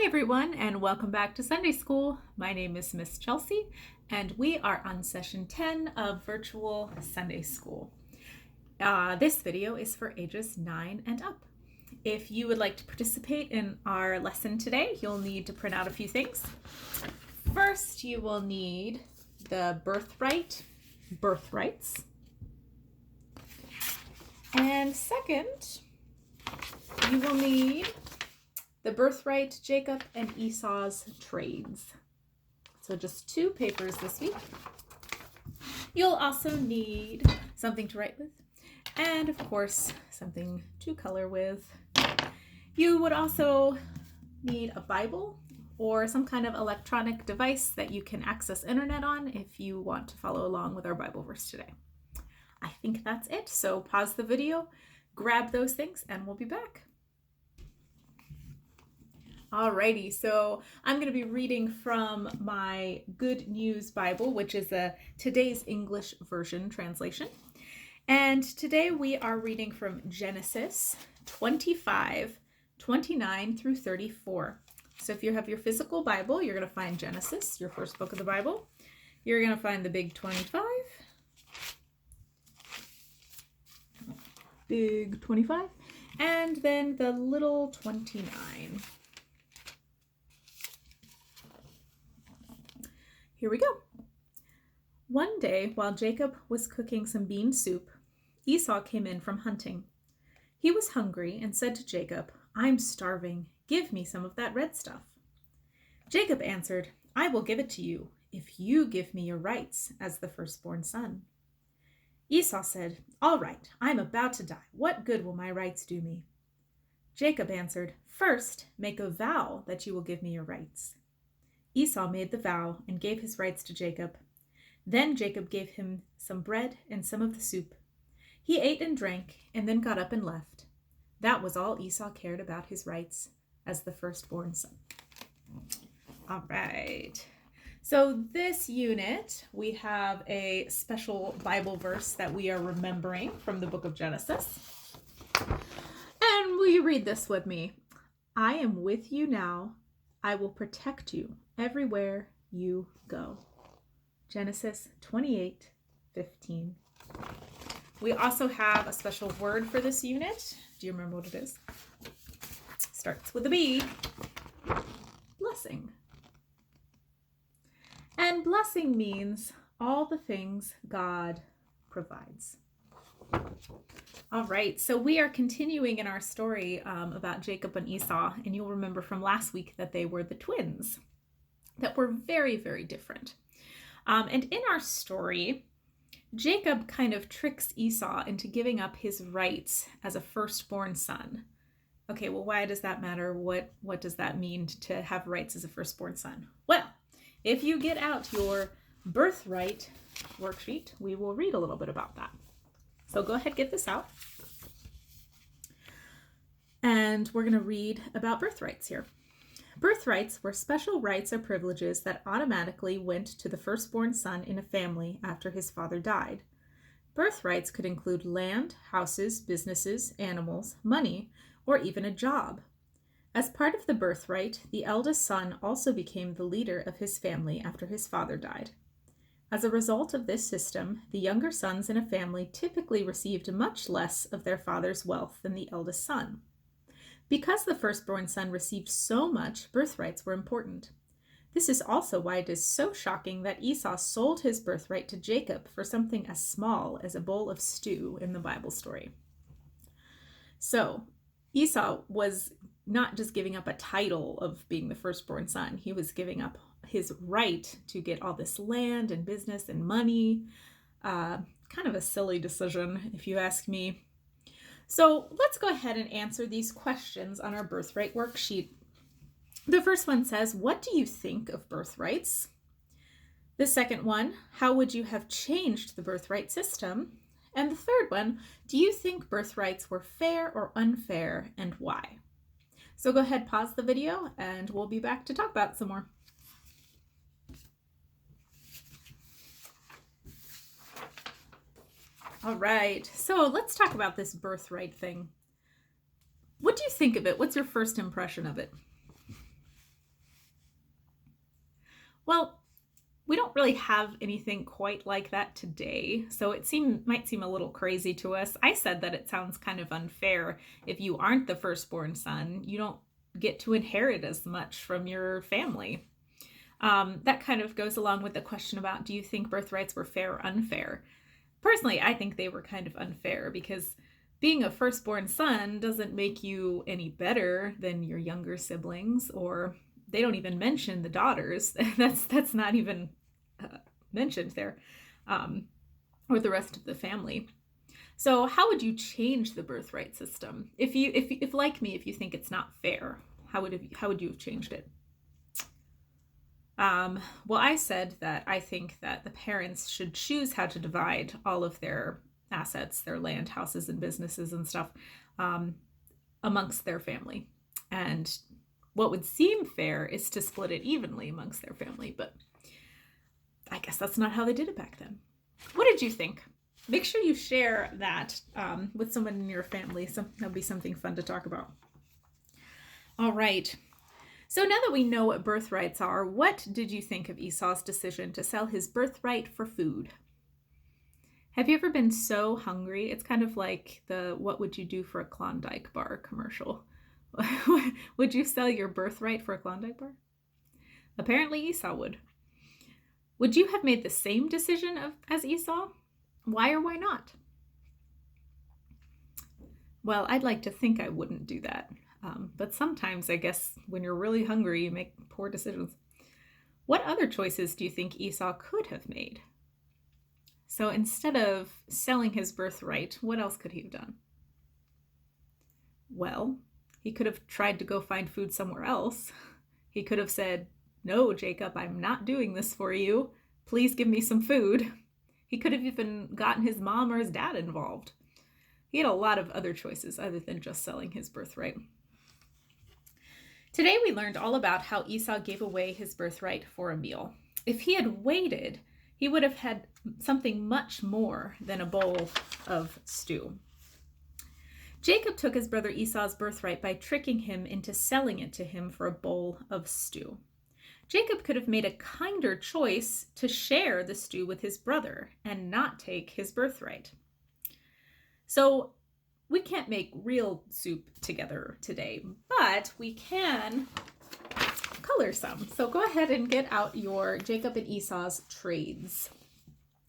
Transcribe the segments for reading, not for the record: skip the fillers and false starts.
everyone, and welcome back to Sunday School. My name is Miss Chelsea, and we are on session 10 of Virtual Sunday School. This video is for ages 9 and up. If you would like to participate in our lesson today, you'll need to print out a few things. First, you will need the Birthrights. And second, you will need the Birthright, Jacob, and Esau's trades. So just 2 papers this week. You'll also need something to write with, and of course, something to color with. You would also need a Bible or some kind of electronic device that you can access internet on if you want to follow along with our Bible verse today. I think that's it. So pause the video, grab those things, and we'll be back. Alrighty, so I'm going to be reading from my Good News Bible, which is a Today's English Version translation. And today we are reading from Genesis 25, 29 through 34. So if you have your physical Bible, you're going to find Genesis, your first book of the Bible. You're going to find the big 25. Big 25. And then the little 29. Here we go. One day, while Jacob was cooking some bean soup, Esau came in from hunting. He was hungry and said to Jacob, "I'm starving. Give me some of that red stuff." Jacob answered, "I will give it to you if you give me your rights as the firstborn son." Esau said, "All right, I'm about to die. What good will my rights do me?" Jacob answered, "First, make a vow that you will give me your rights." Esau made the vow and gave his rights to Jacob. Then Jacob gave him some bread and some of the soup. He ate and drank and then got up and left. That was all Esau cared about his rights as the firstborn son. All right. So this unit, we have a special Bible verse that we are remembering from the book of Genesis. And will you read this with me? "I am with you now. I will protect you everywhere you go." Genesis 28:15. We also have a special word for this unit. Do you remember what it is? Starts with a B. Blessing. And blessing means all the things God provides. All right, so we are continuing in our story about Jacob and Esau, and you'll remember from last week that they were the twins that were very, very different. And in our story, Jacob kind of tricks Esau into giving up his rights as a firstborn son. Okay, well, why does that matter? What does that mean to have rights as a firstborn son? Well, if you get out your Birthright worksheet, we will read a little bit about that. So go ahead, get this out. And we're going to read about birthrights here. Birthrights were special rights or privileges that automatically went to the firstborn son in a family after his father died. Birthrights could include land, houses, businesses, animals, money, or even a job. As part of the birthright, the eldest son also became the leader of his family after his father died. As a result of this system, the younger sons in a family typically received much less of their father's wealth than the eldest son. Because the firstborn son received so much, birthrights were important. This is also why it is so shocking that Esau sold his birthright to Jacob for something as small as a bowl of stew in the Bible story. So, Esau was not just giving up a title of being the firstborn son, he was giving up his right to get all this land and business and money. Kind of a silly decision, if you ask me. So let's go ahead and answer these questions on our birthright worksheet. The first one says, what do you think of birthrights? The second one, how would you have changed the birthright system? And the third one, do you think birthrights were fair or unfair, and why? So go ahead, pause the video, and we'll be back to talk about it some more. All right, so let's talk about this birthright thing. What do you think of it? What's your first impression of it? Well, we don't really have anything quite like that today, so it might seem a little crazy to us. I said that it sounds kind of unfair. If you aren't the firstborn son, you don't get to inherit as much from your family. That kind of goes along with the question about, do you think birthrights were fair or unfair? Personally, I think they were kind of unfair because being a firstborn son doesn't make you any better than your younger siblings, or they don't even mention the daughters. That's not even mentioned there, or the rest of the family. So how would you change the birthright system? If like me, if you think it's not fair, how would you have changed it? Well, I said that I think that the parents should choose how to divide all of their assets, their land, houses, and businesses and stuff, amongst their family. And what would seem fair is to split it evenly amongst their family, but I guess that's not how they did it back then. What did you think? Make sure you share that with someone in your family. That'll be something fun to talk about. All right. So now that we know what birthrights are, what did you think of Esau's decision to sell his birthright for food? Have you ever been so hungry? It's kind of like the "What would you do for a Klondike bar" commercial. Would you sell your birthright for a Klondike bar? Apparently Esau would. Would you have made the same decision as Esau? Why or why not? Well, I'd like to think I wouldn't do that. But sometimes, I guess, when you're really hungry, you make poor decisions. What other choices do you think Esau could have made? So instead of selling his birthright, what else could he have done? Well, he could have tried to go find food somewhere else. He could have said, "No, Jacob, I'm not doing this for you. Please give me some food." He could have even gotten his mom or his dad involved. He had a lot of other choices other than just selling his birthright. Today we learned all about how Esau gave away his birthright for a meal. If he had waited, he would have had something much more than a bowl of stew. Jacob took his brother Esau's birthright by tricking him into selling it to him for a bowl of stew. Jacob could have made a kinder choice to share the stew with his brother and not take his birthright. So we can't make real soup together today, but we can color some. So go ahead and get out your Jacob and Esau's trades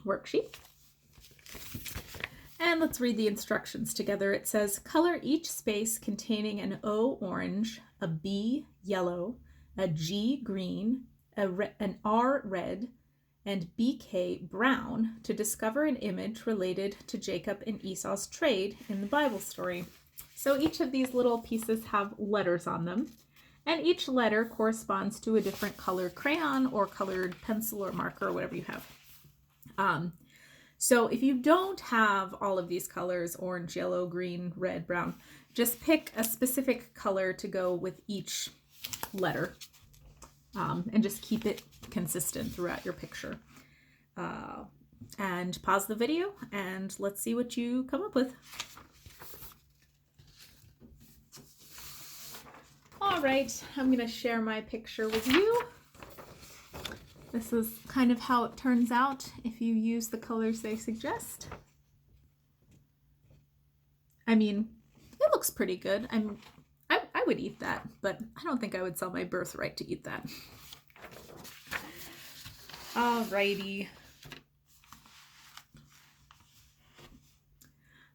worksheet. And let's read the instructions together. It says, color each space containing an O orange, a B yellow, a G green, an R red, and BK brown to discover an image related to Jacob and Esau's trade in the Bible story. So each of these little pieces have letters on them, and each letter corresponds to a different colored crayon or colored pencil or marker or whatever you have. So if you don't have all of these colors, orange, yellow, green, red, brown, just pick a specific color to go with each letter, and just keep it consistent throughout your picture. And pause the video and let's see what you come up with. All right, I'm going to share my picture with you. This is kind of how it turns out if you use the colors they suggest. I mean, it looks pretty good. I would eat that, but I don't think I would sell my birthright to eat that. Alrighty.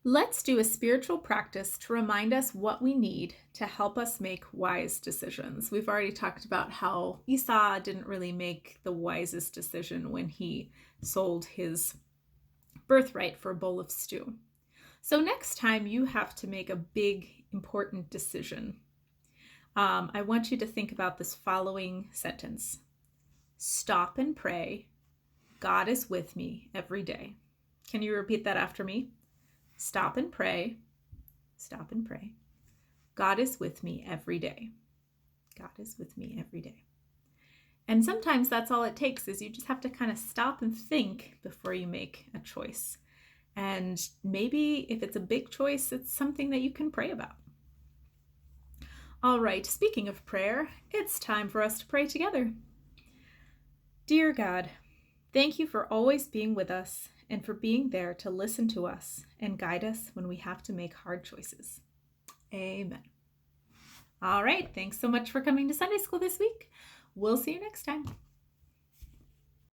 Let's do a spiritual practice to remind us what we need to help us make wise decisions. We've already talked about how Esau didn't really make the wisest decision when he sold his birthright for a bowl of stew. So next time you have to make a big, important decision, I want you to think about this following sentence. Stop and pray. God is with me every day. Can you repeat that after me? Stop and pray. Stop and pray. God is with me every day. God is with me every day. And sometimes that's all it takes, is you just have to kind of stop and think before you make a choice. And maybe if it's a big choice, it's something that you can pray about. All right, speaking of prayer, it's time for us to pray together. Dear God, thank you for always being with us and for being there to listen to us and guide us when we have to make hard choices. Amen. All right, thanks so much for coming to Sunday school this week. We'll see you next time.